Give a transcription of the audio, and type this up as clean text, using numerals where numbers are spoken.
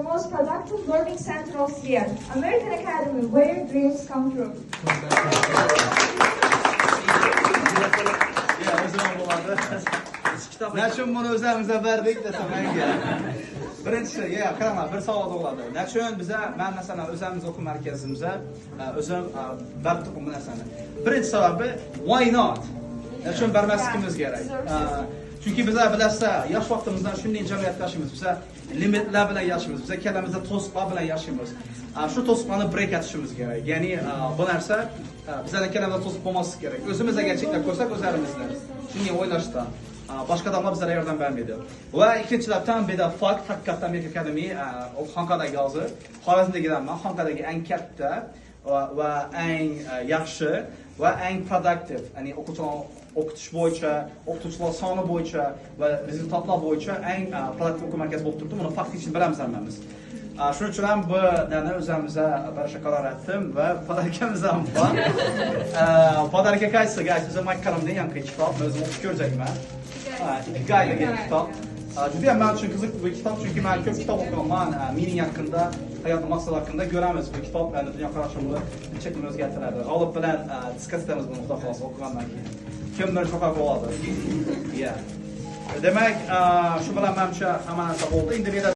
the most productive learning center of Seattle, American Academy, where dreams come true. Nechun buni o'zimizga berdik desam menga. Birinchi, qaraman, bir savol tug'iladi. Nechun biza, men masalan o'zimiz o'quv markazimizda o'zim baribir bu narsani. Birinchi sababi why not? Nechun bermasligimiz kerak. Chunki biza bilasizlar, yosh vaqtimizdan shunday jamiyatda yashaymiz. Biza limitlar bilan yashaymiz. Biza kalamizda to'siqlar bilan yashaymiz. Shu to'siqlarni break etishimiz kerak. Ya'ni bu narsa bizlarning kalamizda to'siq bo'lmasligi kerak. O'zimiz agar cheklab ko'rsak o'zlarimizdan shunday o'ylashdan boshqa odamlar bizlarga yordam bermaydi. Va ikkinchilardan beda fakt haqiqatdan American Academy Xonqadagi hozir Xorazmdagidanman, Xonqadagi eng katta va eng yaxshi va eng productive, ya'ni o'qitish bo'yicha, o'qituvchilar soni bo'yicha va rezultatlar bo'yicha eng productive o'quv markazi bo'lib turibdi. Buni fakt için bilamiz hammamiz. Shuning uchun ham bu narni o'zimizga berishga qaror etdim va podarkamiz ham bor. Podarka qaysi? O'zim aytganimdek yangi kitob, o'zim o'qib ko'rjakman. Ikigai degan kitob. Juda ham men uchun qiziq bu kitob, chunki men ko'p kitob o'qiganman. Mening yaqinda hayot maqsadi haqida ko'ramiz. Bu kitob meni dunyoqarashimni chetdan o'zgartiradi. G'olib bilan diskussiyamiz buni xudo xohlasa o'qigandan keyin. Kim bilan shunday bo'ladi? Demak, shu bilan menimcha hamma narsa bo'ldi. Endi